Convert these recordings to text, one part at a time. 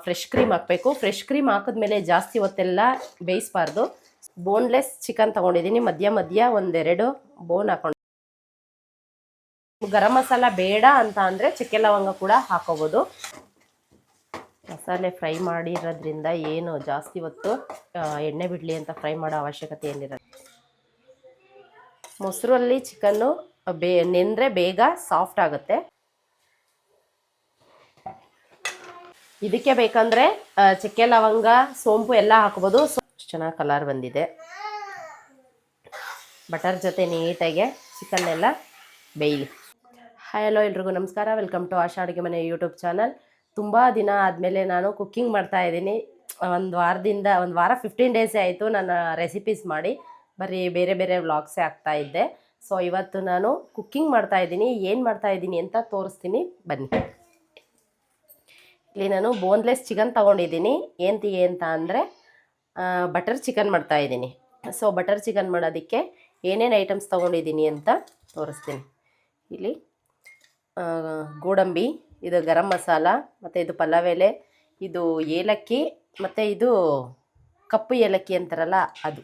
Fresh cream ಹಾಕಬೇಕು. Fresh cream ಹಾಕಿದ್ಮೇಲೆ ಜಾಸ್ತಿ ಹೊತ್ತೆಲ್ಲ ಬೇಯಿಸಬಾರ್ದು. ಬೋನ್ಲೆಸ್ ಚಿಕನ್ ತೊಗೊಂಡಿದ್ದೀನಿ, ಮಧ್ಯ ಮಧ್ಯ ಒಂದೆರಡು ಬೋನ್ ಹಾಕೊಂಡು. ಗರಂ ಮಸಾಲ ಬೇಡ ಅಂತ ಅಂದರೆ ಚಕ್ಕೆ ಲವಂಗ ಕೂಡ ಹಾಕೋಬೋದು. ಮಸಾಲೆ ಫ್ರೈ ಮಾಡಿರೋದ್ರಿಂದ ಏನು ಜಾಸ್ತಿ ಹೊತ್ತು ಎಣ್ಣೆ ಬಿಡಲಿ ಅಂತ ಫ್ರೈ ಮಾಡೋ ಅವಶ್ಯಕತೆ ಏನಿರಲ್ಲ. ಮೊಸರಲ್ಲಿ ಚಿಕನ್ನು ನೆಂದರೆ ಬೇಗ ಸಾಫ್ಟ್ ಆಗುತ್ತೆ. ಇದಕ್ಕೆ ಬೇಕಂದರೆ ಚಕ್ಕೆ ಲವಂಗ ಸೋಂಪು ಎಲ್ಲ ಹಾಕ್ಬೋದು. ಚೆನ್ನಾಗಿ ಕಲರ್ ಬಂದಿದೆ. ಬಟರ್ ಜೊತೆ ನೀಟಾಗಿ ಚಿಕನ್ನೆಲ್ಲ ಬೇಯಲಿ. ಹಾಯ್ ಹಲೋ ಎಲ್ರಿಗೂ ನಮಸ್ಕಾರ. ವೆಲ್ಕಮ್ ಟು ಆಶಾ ಅಡುಗೆ ಮನೆ ಯೂಟ್ಯೂಬ್ ಚಾನಲ್. ತುಂಬ ದಿನ ಆದಮೇಲೆ ನಾನು ಕುಕ್ಕಿಂಗ್ ಮಾಡ್ತಾಯಿದ್ದೀನಿ. ಒಂದು ವಾರ 15 ಡೇಸೇ ಆಯಿತು ನಾನು ರೆಸಿಪೀಸ್ ಮಾಡಿ. ಬರೀ ಬೇರೆ ಬೇರೆ ವ್ಲಾಗ್ಸೇ ಆಗ್ತಾಯಿದ್ದೆ. ಸೊ ಇವತ್ತು ನಾನು ಕುಕ್ಕಿಂಗ್ ಮಾಡ್ತಾಯಿದ್ದೀನಿ. ಏನು ಮಾಡ್ತಾಯಿದ್ದೀನಿ ಅಂತ ತೋರಿಸ್ತೀನಿ ಬನ್ನಿ. ಇಲ್ಲಿ ನಾನು ಬೋನ್ಲೆಸ್ ಚಿಕನ್ ತೊಗೊಂಡಿದ್ದೀನಿ. ಏನಂತೀಯ ಅಂತ ಅಂದರೆ ಬಟರ್ ಚಿಕನ್ ಮಾಡ್ತಾಯಿದ್ದೀನಿ. ಸೊ ಬಟರ್ ಚಿಕನ್ ಮಾಡೋದಕ್ಕೆ ಏನೇನು ಐಟಮ್ಸ್ ತೊಗೊಂಡಿದ್ದೀನಿ ಅಂತ ತೋರಿಸ್ತೀನಿ. ಇಲ್ಲಿ ಗೋಡಂಬಿ, ಇದು ಗರಂ ಮಸಾಲ, ಮತ್ತು ಇದು ಪಲಾವ್ ಎಲೆ, ಇದು ಏಲಕ್ಕಿ, ಮತ್ತು ಇದು ಕಪ್ಪು ಏಲಕ್ಕಿ ಅಂತಾರಲ್ಲ ಅದು,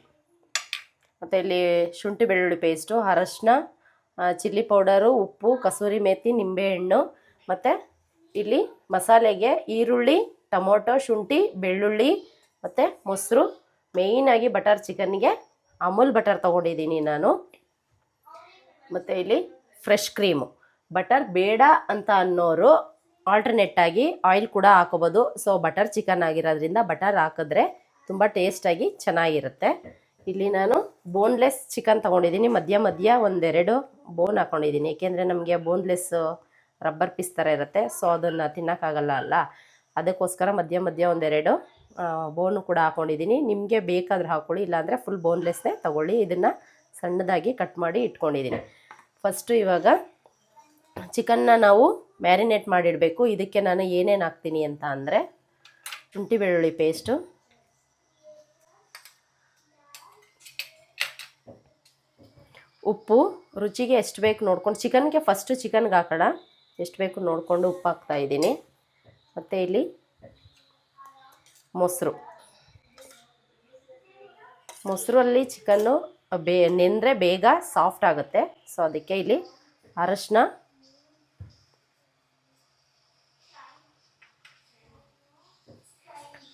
ಮತ್ತು ಇಲ್ಲಿ ಶುಂಠಿ ಬೆಳ್ಳುಳ್ಳಿ ಪೇಸ್ಟು, ಅರಶಿನ, ಚಿಲ್ಲಿ ಪೌಡರು, ಉಪ್ಪು, ಕಸೂರಿ ಮೇಥಿ, ನಿಂಬೆಹಣ್ಣು, ಮತ್ತು ಇಲ್ಲಿ ಮಸಾಲೆಗೆ ಈರುಳ್ಳಿ, ಟೊಮೊಟೊ, ಶುಂಠಿ, ಬೆಳ್ಳುಳ್ಳಿ ಮತ್ತು ಮೊಸರು. ಮೇಯ್ನಾಗಿ ಬಟರ್ ಚಿಕನ್ಗೆ ಅಮೂಲ್ ಬಟರ್ ತೊಗೊಂಡಿದ್ದೀನಿ ನಾನು. ಮತ್ತು ಇಲ್ಲಿ ಫ್ರೆಶ್ ಕ್ರೀಮು. ಬಟರ್ ಬೇಡ ಅಂತ ಅನ್ನೋರು ಆಲ್ಟರ್ನೇಟಾಗಿ ಆಯಿಲ್ ಕೂಡ ಹಾಕೋಬೋದು. ಸೊ ಬಟರ್ ಚಿಕನ್ ಆಗಿರೋದ್ರಿಂದ ಬಟರ್ ಹಾಕಿದ್ರೆ ತುಂಬ ಟೇಸ್ಟಾಗಿ ಚೆನ್ನಾಗಿರುತ್ತೆ. ಇಲ್ಲಿ ನಾನು ಬೋನ್ಲೆಸ್ ಚಿಕನ್ ತೊಗೊಂಡಿದ್ದೀನಿ. ಮಧ್ಯ ಮಧ್ಯ ಒಂದೆರಡು ಬೋನ್ ಹಾಕ್ಕೊಂಡಿದ್ದೀನಿ. ಏಕೆಂದರೆ ನಮಗೆ ಬೋನ್ಲೆಸ್ ರಬ್ಬರ್ ಪೀಸ್ ಥರ ಇರುತ್ತೆ. ಸೊ ಅದನ್ನು ತಿನ್ನೋಕ್ಕಾಗಲ್ಲ ಅಲ್ಲ, ಅದಕ್ಕೋಸ್ಕರ ಮಧ್ಯ ಮಧ್ಯ ಒಂದೆರಡು ಬೋನು ಕೂಡ ಹಾಕ್ಕೊಂಡಿದ್ದೀನಿ. ನಿಮಗೆ ಬೇಕಾದರೆ ಹಾಕ್ಕೊಳ್ಳಿ, ಇಲ್ಲಾಂದರೆ ಫುಲ್ ಬೋನ್ಲೆಸ್ನೇ ತೊಗೊಳ್ಳಿ. ಇದನ್ನು ಸಣ್ಣದಾಗಿ ಕಟ್ ಮಾಡಿ ಇಟ್ಕೊಂಡಿದ್ದೀನಿ. ಫಸ್ಟು ಇವಾಗ ಚಿಕನ್ನ ನಾವು ಮ್ಯಾರಿನೇಟ್ ಮಾಡಿಡಬೇಕು. ಇದಕ್ಕೆ ನಾನು ಏನೇನು ಹಾಕ್ತೀನಿ ಅಂತ ಅಂದರೆ ಶುಂಠಿ ಬೆಳ್ಳುಳ್ಳಿ ಪೇಸ್ಟು, ಉಪ್ಪು ರುಚಿಗೆ ಎಷ್ಟು ಬೇಕು ನೋಡ್ಕೊಂಡು, ಚಿಕನ್ಗೆ ಫಸ್ಟು ಚಿಕನ್ಗೆ ಹಾಕೋಣ, ಎಷ್ಟು ಬೇಕು ನೋಡಿಕೊಂಡು ಉಪ್ಪು ಹಾಕ್ತಾಯಿದ್ದೀನಿ. ಮತ್ತು ಇಲ್ಲಿ ಮೊಸರಲ್ಲಿ ಚಿಕನ್ನು ನೆಂದರೆ ಬೇಗ ಸಾಫ್ಟ್ ಆಗುತ್ತೆ. ಸೊ ಅದಕ್ಕೆ ಇಲ್ಲಿ ಅರಶಿನ,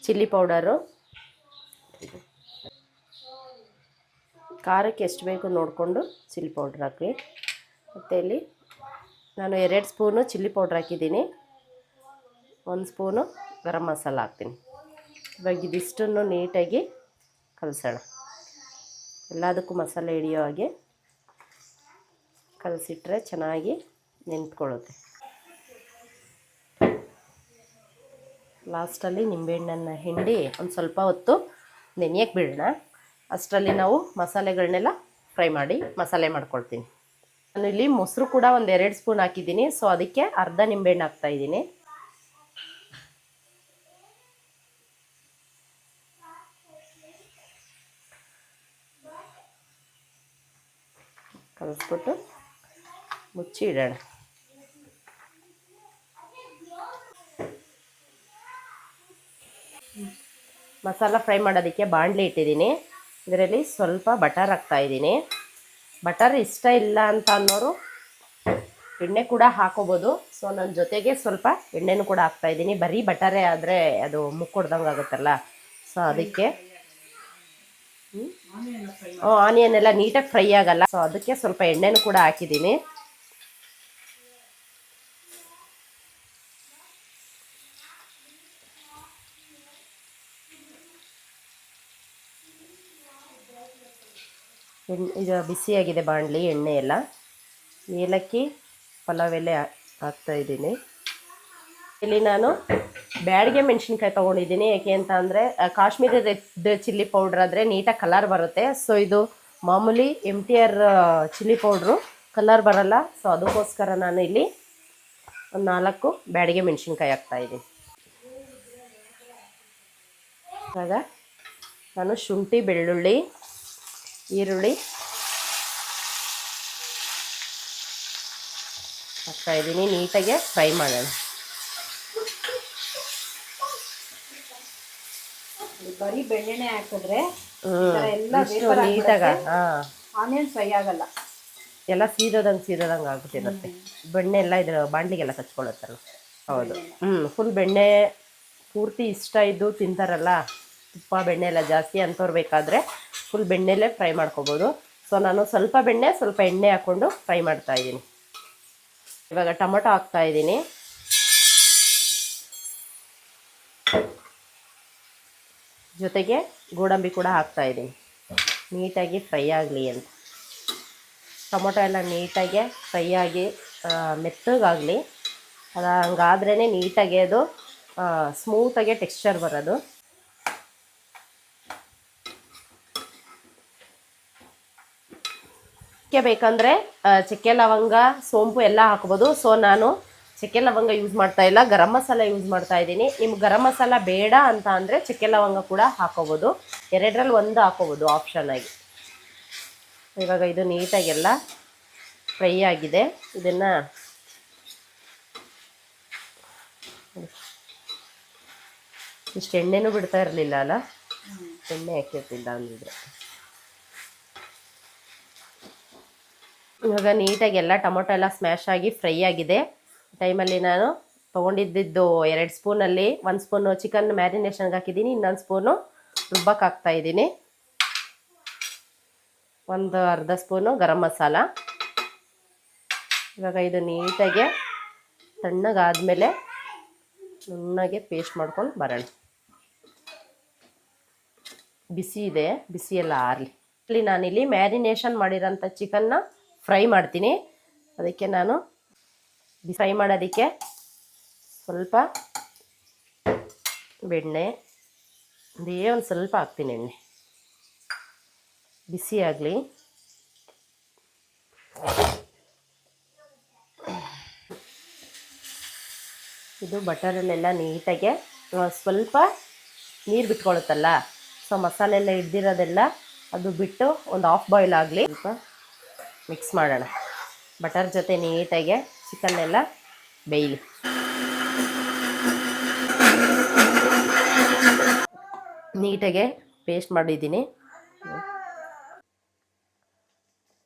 ಚಿಲ್ಲಿ ಪೌಡರು, ಖಾರಕ್ಕೆ ಎಷ್ಟು ಬೇಕು ನೋಡಿಕೊಂಡು ಚಿಲ್ಲಿ ಪೌಡ್ರ್ ಹಾಕಿ. ಮತ್ತು ಇಲ್ಲಿ ನಾನು 2 ಸ್ಪೂನು ಚಿಲ್ಲಿ ಪೌಡ್ರ್ ಹಾಕಿದ್ದೀನಿ, 1 ಸ್ಪೂನು ಗರಂ ಮಸಾಲ ಹಾಕ್ತೀನಿ. ಇವಾಗ ಇದಿಷ್ಟನ್ನು ನೀಟಾಗಿ ಕಲಸೋಣ. ಎಲ್ಲದಕ್ಕೂ ಮಸಾಲೆ ಹಿಡಿಯೋ ಹಾಗೆ ಕಲಸಿಟ್ರೆ ಚೆನ್ನಾಗಿ ನೆಂತ್ಕೊಳ್ಳುತ್ತೆ. ಲಾಸ್ಟಲ್ಲಿ ನಿಂಬೆಹಣ್ಣನ್ನು ಹಿಂಡಿ ಒಂದು ಸ್ವಲ್ಪ ಹೊತ್ತು ನೆನೆಯಕ್ಕೆ ಬಿಡೋಣ. ಅಷ್ಟರಲ್ಲಿ ನಾವು ಮಸಾಲೆಗಳನ್ನೆಲ್ಲ ಫ್ರೈ ಮಾಡಿ ಮಸಾಲೆ ಮಾಡ್ಕೊಳ್ತೀನಿ. ನಾನು ಇಲ್ಲಿ ಮೊಸರು ಕೂಡ ಒಂದು 2 ಸ್ಪೂನ್ ಹಾಕಿದ್ದೀನಿ. ಸೊ ಅದಕ್ಕೆ ಅರ್ಧ ನಿಂಬೆಹಣ್ಣು ಹಾಕ್ತಾಯಿದ್ದೀನಿ. ಕಲಿಸ್ಬಿಟ್ಟು ಮುಚ್ಚಿ ಇಡೋಣ. ಮಸಾಲ ಫ್ರೈ ಮಾಡೋದಕ್ಕೆ ಬಾಣಲಿ ಇಟ್ಟಿದ್ದೀನಿ. ಇದರಲ್ಲಿ ಸ್ವಲ್ಪ ಬಟರ್ ಹಾಕ್ತಾಯಿದ್ದೀನಿ. ಬಟರ್ ಇಷ್ಟ ಇಲ್ಲ ಅಂತ ಅನ್ನೋರು ಎಣ್ಣೆ ಕೂಡ ಹಾಕೋಬೋದು. ಸೊ ನನ್ನ ಜೊತೆಗೆ ಸ್ವಲ್ಪ ಎಣ್ಣೆನೂ ಕೂಡ ಹಾಕ್ತಾಯಿದ್ದೀನಿ. ಬರೀ ಬಟರೇ ಆದರೆ ಅದು ಮುಕ್ಕೊಡ್ದಂಗೆ ಆಗುತ್ತಲ್ಲ, ಸೊ ಅದಕ್ಕೆ ಆನಿಯನ್ ಎಲ್ಲ ನೀಟಾಗಿ ಫ್ರೈ ಆಗಲ್ಲ. ಸೊ ಅದಕ್ಕೆ ಸ್ವಲ್ಪ ಎಣ್ಣೆನೂ ಕೂಡ ಹಾಕಿದ್ದೀನಿ. ಇದು ಬಿಸಿಯಾಗಿದೆ ಬಾಣಲಿ, ಎಣ್ಣೆ ಎಲ್ಲ. ಏಲಕ್ಕಿ, ಪಲಾವ್ ಎಲೆ ಹಾಕ್ತಾಯಿದ್ದೀನಿ. ಇಲ್ಲಿ ನಾನು ಬ್ಯಾಡಿಗೆ ಮೆಣಸಿನ್ಕಾಯಿ ತೊಗೊಂಡಿದ್ದೀನಿ. ಏಕೆ ಅಂತ ಅಂದರೆ ಕಾಶ್ಮೀರಿ ರೆಡ್ ಚಿಲ್ಲಿ ಪೌಡ್ರ್ ಆದರೆ ನೀಟಾಗಿ ಕಲರ್ ಬರುತ್ತೆ. ಸೊ ಇದು ಮಾಮೂಲಿ MTR ಚಿಲ್ಲಿ ಪೌಡ್ರು ಕಲರ್ ಬರಲ್ಲ. ಸೊ ಅದಕ್ಕೋಸ್ಕರ ನಾನು ಇಲ್ಲಿ ಒಂದು 4 ಬ್ಯಾಡಿಗೆ ಮೆಣಸಿನ್ಕಾಯಿ ಹಾಕ್ತಾಯಿದ್ದೀನಿ. ಇವಾಗ ನಾನು ಶುಂಠಿ, ಬೆಳ್ಳುಳ್ಳಿ, ಈರುಳ್ಳಿ ಹಾಕ್ತಾಯಿದ್ದೀನಿ. ನೀಟಾಗಿ ಫ್ರೈ ಮಾಡೋಣ. ಬರೀ ಬೆಣ್ಣೆನೆ ಹಾಕಿದ್ರೆ ಎಲ್ಲ ಇಷ್ಟು ನೀಟಾಗ ಆನಿಯನ್ ಫ್ರೈ ಆಗಲ್ಲ, ಎಲ್ಲ ಸೀದೋದಂಗೆ ಆಗ್ಬಿಟ್ಟಿರುತ್ತೆ. ಬೆಣ್ಣೆ ಎಲ್ಲ ಇದ್ರ ಬಾಂಡ್ಲಿಗೆಲ್ಲ ಕಚ್ಕೊಳ್ಳುತ್ತಲ್ಲ. ಹೌದು. ಫುಲ್ ಬೆಣ್ಣೆ ಪೂರ್ತಿ ಇಷ್ಟ ಇದ್ದು ತಿಂತಾರಲ್ಲ, ತುಪ್ಪ ಬೆಣ್ಣೆ ಎಲ್ಲ ಜಾಸ್ತಿ ಅಂಥವ್ರು ಬೇಕಾದರೆ ಫುಲ್ ಬೆಣ್ಣೆಲೇ ಫ್ರೈ ಮಾಡ್ಕೊಬೋದು. ಸೊ ನಾನು ಸ್ವಲ್ಪ ಬೆಣ್ಣೆ ಸ್ವಲ್ಪ ಎಣ್ಣೆ ಹಾಕ್ಕೊಂಡು ಫ್ರೈ ಮಾಡ್ತಾ ಇದ್ದೀನಿ. ಇವಾಗ ಟೊಮೊಟೊ ಹಾಕ್ತಾ ಇದ್ದೀನಿ. ಜೊತೆಗೆ ಗೋಡಂಬಿ ಕೂಡ ಹಾಕ್ತಾ ಇದ್ದೀನಿ, ನೀಟಾಗಿ ಫ್ರೈ ಆಗಲಿ ಅಂತ. ಟೊಮೊಟೊ ಎಲ್ಲ ನೀಟಾಗಿ ಫ್ರೈ ಆಗಿ ಮೆತ್ತಗಾಗಲಿ. ಅದು ಹಂಗಾದ್ರೇ ನೀಟಾಗಿ ಅದು ಸ್ಮೂತಾಗೆ ಟೆಕ್ಸ್ಚರ್ ಬರೋದು. ಬೇಕಂದರೆ ಚಕ್ಕೆ ಲವಂಗ ಸೋಂಪು ಎಲ್ಲ ಹಾಕ್ಬೋದು. ಸೊ ನಾನು ಚಕ್ಕೆ ಲವಂಗ ಯೂಸ್ ಮಾಡ್ತಾ ಇಲ್ಲ, ಗರಂ ಮಸಾಲ ಯೂಸ್ ಮಾಡ್ತಾ ಇದ್ದೀನಿ. ನಿಮ್ಗೆ ಗರಂ ಮಸಾಲ ಬೇಡ ಅಂತ ಅಂದರೆ ಚಕ್ಕೆ ಲವಂಗ ಕೂಡ ಹಾಕೋಬೋದು, ಎರಡರಲ್ಲಿ ಒಂದು ಹಾಕೋಬೋದು ಆಪ್ಷನ್ ಆಗಿ. ಇವಾಗ ಇದು ನೀಟಾಗೆಲ್ಲ ಫ್ರೈ ಆಗಿದೆ. ಇದನ್ನು ಇಷ್ಟು ಎಣ್ಣೆನೂ ಬಿಡ್ತಾ ಇರಲಿಲ್ಲ ಅಲ್ಲ, ಎಣ್ಣೆ ಹಾಕಿರ್ತಿಲ್ಲ ಅಂದಿದ್ರೆ. ಇವಾಗ ನೀಟಾಗಿ ಎಲ್ಲ ಟೊಮೊಟೊ ಎಲ್ಲ ಸ್ಮ್ಯಾಶ್ ಆಗಿ ಫ್ರೈ ಆಗಿದೆ. ಟೈಮಲ್ಲಿ ನಾನು ತೊಗೊಂಡಿದ್ದು 2 ಸ್ಪೂನಲ್ಲಿ 1 ಸ್ಪೂನು ಚಿಕನ್ ಮ್ಯಾರಿನೇಷನ್ಗೆ ಹಾಕಿದ್ದೀನಿ, ಇನ್ನೊಂದು ಸ್ಪೂನು ರುಬ್ಬಕ್ಕೆ ಹಾಕ್ತಾಯಿದ್ದೀನಿ, ಒಂದು ಅರ್ಧ ಸ್ಪೂನು ಗರಂ ಮಸಾಲ. ಇವಾಗ ಇದು ನೀಟಾಗೆ ತಣ್ಣಗಾದ್ಮೇಲೆ ನುಣ್ಣಗೆ ಪೇಸ್ಟ್ ಮಾಡ್ಕೊಂಡು ಬರೋಣ. ಬಿಸಿ ಇದೆ, ಬಿಸಿ ಎಲ್ಲ ಆರಲಿ. ಇಲ್ಲಿ ನಾನಿಲ್ಲಿ ಮ್ಯಾರಿನೇಷನ್ ಮಾಡಿರೋಂಥ ಚಿಕನ್ನ ಫ್ರೈ ಮಾಡ್ತೀನಿ. ಅದಕ್ಕೆ ನಾನು ಫ್ರೈ ಮಾಡೋದಕ್ಕೆ ಸ್ವಲ್ಪ ಬೆಣ್ಣೆ ಒಂದು ಸ್ವಲ್ಪ ಹಾಕ್ತೀನಿ. ಎಣ್ಣೆ ಬಿಸಿ ಆಗಲಿ. ಇದು ಬಟರಲ್ಲೆಲ್ಲ ನೀಟಾಗೆ ಸ್ವಲ್ಪ ನೀರು ಬಿಟ್ಕೊಳುತ್ತಲ್ಲ, ಸೊ ಮಸಾಲೆ ಎಲ್ಲ ಹಿಡ್ದಿರೋದೆಲ್ಲ ಅದು ಬಿಟ್ಟು ಒಂದು ಹಾಫ್ ಬಾಯ್ಲ್ ಆಗಲಿ. ಸ್ವಲ್ಪ ಮಿಕ್ಸ್ ಮಾಡೋಣ. ಬಟರ್ ಜೊತೆ ನೀಟಾಗೆ ಚಿಕನ್ನೆಲ್ಲ ಬೇಯಲಿ. ನೀಟಾಗೆ ಪೇಸ್ಟ್ ಮಾಡಿದ್ದೀನಿ.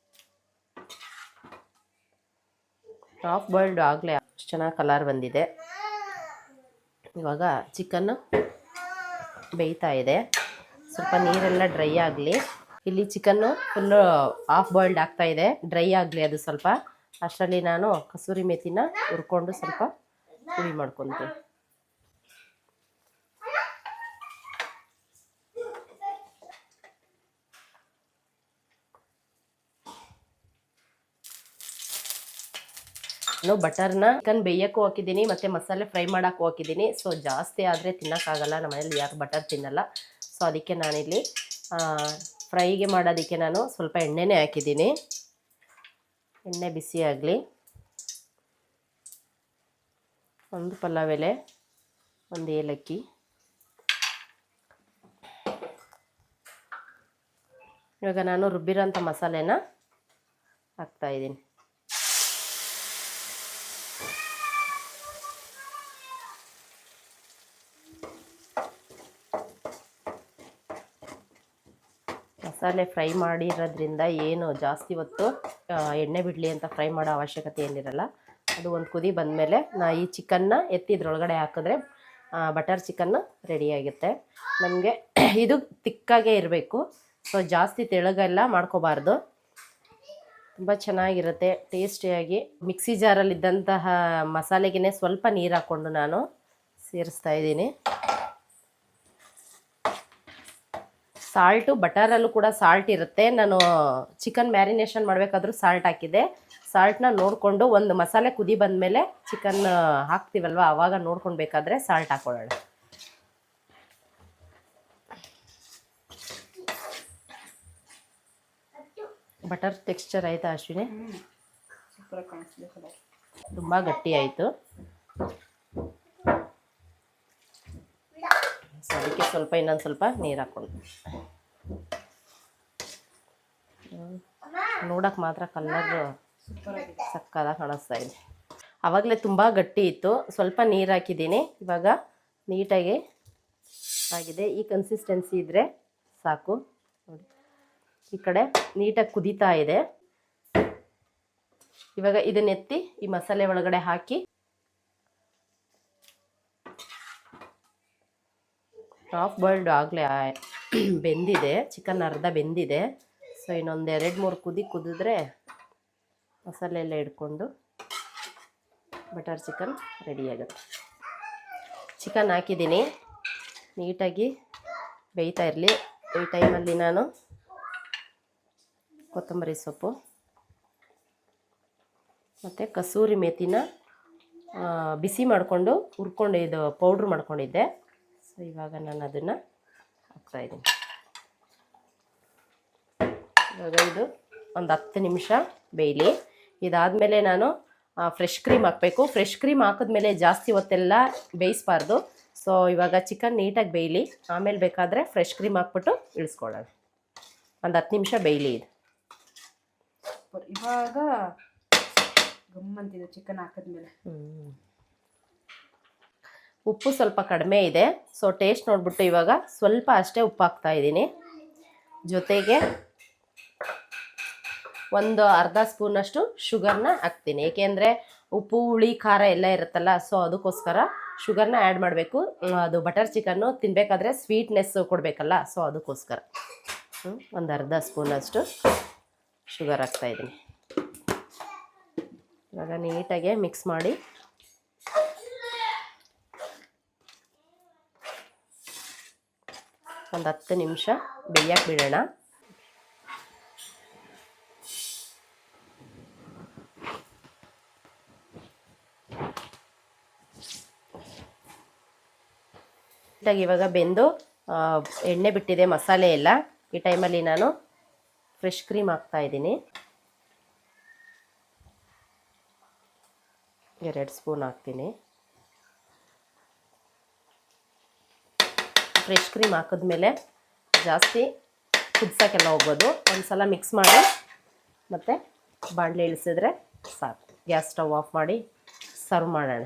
ಹಾಫ್ ಬಾಯ್ಲ್ಡ್ ಆಗಲೇ ಅಷ್ಟು ಚೆನ್ನಾಗಿ ಕಲರ್ ಬಂದಿದೆ. ಇವಾಗ ಚಿಕನ್ನು ಬೇಯ್ತಾ ಇದೆ, ಸ್ವಲ್ಪ ನೀರೆಲ್ಲ ಡ್ರೈ ಆಗಲಿ. ಇಲ್ಲಿ ಚಿಕನ್ನು ಫುಲ್ಲು ಹಾಫ್ ಬಾಯ್ಲ್ಡ್ ಆಗ್ತಾ ಇದೆ, ಡ್ರೈ ಆಗಲಿ ಅದು ಸ್ವಲ್ಪ. ಅಷ್ಟರಲ್ಲಿ ನಾನು ಕಸೂರಿ ಮೆಥಿನ ಹುರ್ಕೊಂಡು ಸ್ವಲ್ಪ ಪುಡಿ ಮಾಡ್ಕೊತೀನಿ. ನಾನು ಬಟರ್ನ ಚಿಕನ್ ಬೇಯೋಕ್ಕೂ ಹಾಕಿದ್ದೀನಿ ಮತ್ತು ಮಸಾಲೆ ಫ್ರೈ ಮಾಡೋಕ್ಕೂ ಹಾಕಿದ್ದೀನಿ. ಸೊ ಜಾಸ್ತಿ ಆದರೆ ತಿನ್ನೋಕ್ಕಾಗಲ್ಲ, ನಮ್ಮ ಮನೇಲಿ ಯಾರು ಬಟರ್ ತಿನ್ನಲ್ಲ. ಸೊ ಅದಕ್ಕೆ ನಾನಿಲ್ಲಿ ಫ್ರೈಗೆ ಮಾಡೋದಕ್ಕೆ ನಾನು ಸ್ವಲ್ಪ ಎಣ್ಣೆನೇ ಹಾಕಿದ್ದೀನಿ. ಎಣ್ಣೆ ಬಿಸಿ ಆಗಲಿ. ಒಂದು ಪಲಾವ್ ಎಲೆ, ಒಂದು ಏಲಕ್ಕಿ, ಇವಾಗ ನಾನು ರುಬ್ಬಿರೋಂಥ ಮಸಾಲೆನ ಹಾಕ್ತಾಯಿದ್ದೀನಿ. ಮಸಾಲೆ ಫ್ರೈ ಮಾಡಿರೋದ್ರಿಂದ ಏನು ಜಾಸ್ತಿ ಹೊತ್ತು ಎಣ್ಣೆ ಬಿಡಲಿ ಅಂತ ಫ್ರೈ ಮಾಡೋ ಅವಶ್ಯಕತೆ ಏನಿರಲ್ಲ. ಅದು ಒಂದು ಕುದಿ ಬಂದಮೇಲೆ ಈ ಚಿಕನ್ನ ಎತ್ತಿದ್ರೊಳಗಡೆ ಹಾಕಿದ್ರೆ ಬಟರ್ ಚಿಕನ್ನು ರೆಡಿಯಾಗುತ್ತೆ. ನಮಗೆ ಇದು ತಿಕ್ಕಾಗೇ ಇರಬೇಕು, ಸೊ ಜಾಸ್ತಿ ತೆಳ್ಳಗೆಲ್ಲ ಮಾಡ್ಕೋಬಾರ್ದು. ತುಂಬ ಚೆನ್ನಾಗಿರುತ್ತೆ, ಟೇಸ್ಟಿಯಾಗಿ. ಮಿಕ್ಸಿ ಜಾರಲ್ಲಿದ್ದಂತಹ ಮಸಾಲೆಗೆ ಸ್ವಲ್ಪ ನೀರು ಹಾಕ್ಕೊಂಡು ನಾನು ಸೇರಿಸ್ತಾ ಇದ್ದೀನಿ. ಸಾಲ್ಟು ಬಟರಲ್ಲೂ ಕೂಡ ಸಾಲ್ಟ್ ಇರುತ್ತೆ. ನಾನು ಚಿಕನ್ ಮ್ಯಾರಿನೇಷನ್ ಮಾಡಬೇಕಾದ್ರೂ ಸಾಲ್ಟ್ ಹಾಕಿದ್ದೆ. ಸಾಲ್ಟ್ನ ನೋಡಿಕೊಂಡು ಒಂದು ಮಸಾಲೆ ಕುದಿ ಬಂದಮೇಲೆ ಚಿಕನ್ ಹಾಕ್ತೀವಲ್ವ, ಆವಾಗ ನೋಡ್ಕೊಂಡು ಬೇಕಾದರೆ ಸಾಲ್ಟ್ ಹಾಕ್ಕೊಳ್ಳೋಣ. ಬಟರ್ ಟೆಕ್ಸ್ಚರ್ ಆಯಿತಾ ಅಶ್ವಿನಿ? ಸೂಪರಾಗಿ ಕಾಣಿಸ್ತಿದೆ ಕಲರ್. ತುಂಬ ಗಟ್ಟಿ ಆಯಿತು. ಸೊ ಅದಕ್ಕೆ ಸ್ವಲ್ಪ ಇನ್ನೊಂದು ಸ್ವಲ್ಪ ನೀರು ಹಾಕ್ಕೊಂಡು ನೋಡೋಕೆ ಮಾತ್ರ ಕಲರ್ ಸಕ್ಕತ್ತಾಗಿ ಕಾಣಿಸ್ತಾ ಇದೆ. ಆವಾಗಲೇ ತುಂಬ ಗಟ್ಟಿ ಇತ್ತು, ಸ್ವಲ್ಪ ನೀರು ಹಾಕಿದ್ದೀನಿ. ಇವಾಗ ನೀಟಾಗಿ ಆಗಿದೆ. ಈ ಕನ್ಸಿಸ್ಟೆನ್ಸಿ ಇದ್ದರೆ ಸಾಕು. ನೋಡಿ, ಈ ಕಡೆ ನೀಟಾಗಿ ಕುದೀತಾ ಇದೆ. ಇವಾಗ ಇದನ್ನೆತ್ತಿ ಈ ಮಸಾಲೆ ಒಳಗಡೆ ಹಾಕಿ ಹಾಫ್ ಬಾಯ್ಲ್ಡ್ ಆಗಲೇ ಬೆಂದಿದೆ, ಚಿಕನ್ ಅರ್ಧ ಬೆಂದಿದೆ. ಸೊ ಇನ್ನೊಂದು 2-3 ಕುದಿದ್ರೆ ಮಸಾಲೆ ಎಲ್ಲ ಹಿಡ್ಕೊಂಡು ಬಟರ್ ಚಿಕನ್ ರೆಡಿಯಾಗುತ್ತೆ. ಚಿಕನ್ ಹಾಕಿದ್ದೀನಿ, ನೀಟಾಗಿ ಬೇಯ್ತಾ ಇರಲಿ. ಈ ಟೈಮಲ್ಲಿ ನಾನು ಕೊತ್ತಂಬರಿ ಸೊಪ್ಪು ಮತ್ತು ಕಸೂರಿ ಮೇಥಿನ ಬಿಸಿ ಮಾಡಿಕೊಂಡು ಹುರ್ಕೊಂಡು ಇದು ಪೌಡ್ರ್ ಮಾಡ್ಕೊಂಡಿದ್ದೆ. ಸೊ ಇವಾಗ ನಾನು ಅದನ್ನು ಹಾಕ್ತಾಯಿದ್ದೀನಿ. ಇವಾಗ ಇದು ಒಂದು 10 ನಿಮಿಷ ಬೇಯಲಿ. ಇದಾದಮೇಲೆ ನಾನು ಫ್ರೆಶ್ ಕ್ರೀಮ್ ಹಾಕಬೇಕು. ಫ್ರೆಶ್ ಕ್ರೀಮ್ ಹಾಕಿದ್ಮೇಲೆ ಜಾಸ್ತಿ ಹೊತ್ತೆಲ್ಲ ಬೇಯಿಸಬಾರ್ದು. ಸೊ ಇವಾಗ ಚಿಕನ್ ನೀಟಾಗಿ ಬೇಯಲಿ, ಆಮೇಲೆ ಬೇಕಾದರೆ ಫ್ರೆಶ್ ಕ್ರೀಮ್ ಹಾಕ್ಬಿಟ್ಟು ಇಳಿಸ್ಕೊಳ್ಳೋಣ. ಒಂದು 10 ನಿಮಿಷ ಬೇಯಲಿ ಇದು. ಇವಾಗ ಗಮ್ಮಂತಿದೆ ಚಿಕನ್ ಹಾಕಿದ್ಮೇಲೆ. ಉಪ್ಪು ಸ್ವಲ್ಪ ಕಡಿಮೆ ಇದೆ. ಸೊ ಟೇಸ್ಟ್ ನೋಡ್ಬಿಟ್ಟು ಇವಾಗ ಸ್ವಲ್ಪ ಅಷ್ಟೇ ಉಪ್ಪು ಹಾಕ್ತಾ ಇದ್ದೀನಿ. ಜೊತೆಗೆ ಒಂದು ಅರ್ಧ ಸ್ಪೂನಷ್ಟು ಶುಗರ್ನ ಹಾಕ್ತೀನಿ. ಏಕೆಂದರೆ ಉಪ್ಪು ಹುಳಿ ಖಾರ ಎಲ್ಲ ಇರುತ್ತಲ್ಲ, ಸೊ ಅದಕ್ಕೋಸ್ಕರ ಶುಗರ್ನ ಆ್ಯಡ್ ಮಾಡಬೇಕು. ಅದು ಬಟರ್ ಚಿಕನ್ನು ತಿನ್ನಬೇಕಾದ್ರೆ ಸ್ವೀಟ್ನೆಸ್ ಕೊಡಬೇಕಲ್ಲ, ಸೊ ಅದಕ್ಕೋಸ್ಕರ ಒಂದು ಅರ್ಧ ಸ್ಪೂನಷ್ಟು ಶುಗರ್ ಹಾಕ್ತಾಯಿದ್ದೀನಿ. ಇವಾಗ ನೀಟಾಗೆ ಮಿಕ್ಸ್ ಮಾಡಿ ಒಂದು 10 ನಿಮಿಷ ಬೇಯಕ್ಕೆ ಬಿಡೋಣ. ಇವಾಗ ಬೆಂದು ಎಣ್ಣೆ ಬಿಟ್ಟಿದೆ ಮಸಾಲೆ ಎಲ್ಲ. ಈ ಟೈಮಲ್ಲಿ ನಾನು ಫ್ರೆಶ್ ಕ್ರೀಮ್ ಹಾಕ್ತಾ ಇದ್ದೀನಿ. 2 ಸ್ಪೂನ್ ಹಾಕ್ತೀನಿ. ಫ್ರೆಶ್ ಕ್ರೀಮ್ ಹಾಕಿದ್ಮೇಲೆ ಜಾಸ್ತಿ ಕುದಿಸೋಕ್ಕೆಲ್ಲ ಹೋಗ್ಬೋದು. ಒಂದು ಸಲ ಮಿಕ್ಸ್ ಮಾಡಿ ಮತ್ತು ಬಾಣಲೆ ಇಳಿಸಿದ್ರೆ ಸಾಕು. ಗ್ಯಾಸ್ ಸ್ಟವ್ ಆಫ್ ಮಾಡಿ ಸರ್ವ್ ಮಾಡೋಣ.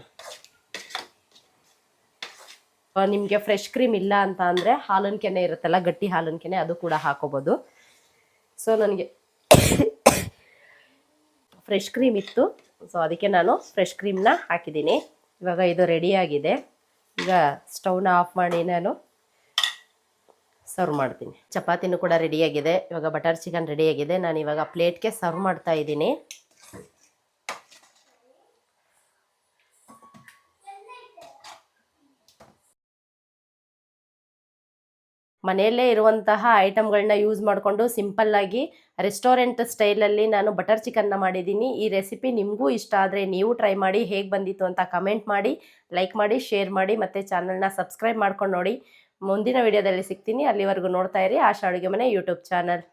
ನಿಮಗೆ ಫ್ರೆಶ್ ಕ್ರೀಮ್ ಇಲ್ಲ ಅಂತ ಅಂದರೆ ಹಾಲಿನ ಕೆನೆ ಇರುತ್ತಲ್ಲ, ಗಟ್ಟಿ ಹಾಲಿನ ಕೆನೆ, ಅದು ಕೂಡ ಹಾಕೋಬೋದು. ಸೊ ನನಗೆ ಫ್ರೆಶ್ ಕ್ರೀಮ್ ಇತ್ತು, ಸೊ ಅದಕ್ಕೆ ನಾನು ಫ್ರೆಶ್ ಕ್ರೀಮ್ನ ಹಾಕಿದ್ದೀನಿ. ಇವಾಗ ಇದು ರೆಡಿಯಾಗಿದೆ. ಈಗ ಸ್ಟವ್ನ ಆಫ್ ಮಾಡಿ ನಾನು ಸರ್ವ್ ಮಾಡ್ತೀನಿ. ಚಪಾತಿನೂ ಕೂಡ ರೆಡಿಯಾಗಿದೆ. ಇವಾಗ ಬಟರ್ ಚಿಕನ್ ರೆಡಿಯಾಗಿದೆ. ನಾನು ಇವಾಗ ಪ್ಲೇಟ್ಗೆ ಸರ್ವ್ ಮಾಡ್ತಾ ಇದ್ದೀನಿ. ಮನೆಯಲ್ಲೇ ಇರುವಂತಹ ಐಟಮ್ಗಳನ್ನ ಯೂಸ್ ಮಾಡಿಕೊಂಡು ಸಿಂಪಲ್ಲಾಗಿ ರೆಸ್ಟೋರೆಂಟ್ ಸ್ಟೈಲಲ್ಲಿ ನಾನು ಬಟರ್ ಚಿಕನ್ನ ಮಾಡಿದ್ದೀನಿ. ಈ ರೆಸಿಪಿ ನಿಮಗೂ ಇಷ್ಟ ಆದರೆ ನೀವು ಟ್ರೈ ಮಾಡಿ. ಹೇಗೆ ಬಂದಿತ್ತು ಅಂತ ಕಮೆಂಟ್ ಮಾಡಿ, ಲೈಕ್ ಮಾಡಿ, ಶೇರ್ ಮಾಡಿ, ಮತ್ತು ಚಾನಲ್ನ ಸಬ್ಸ್ಕ್ರೈಬ್ ಮಾಡ್ಕೊಂಡು ನೋಡಿ. ಮುಂದಿನ ವಿಡಿಯೋದಲ್ಲಿ ಸಿಗ್ತೀನಿ. ಅಲ್ಲಿವರೆಗೂ ನೋಡ್ತಾ ಇರಿ ಆಶಾ ಅಡುಗೆ ಮನೆ ಯೂಟ್ಯೂಬ್ ಚಾನಲ್.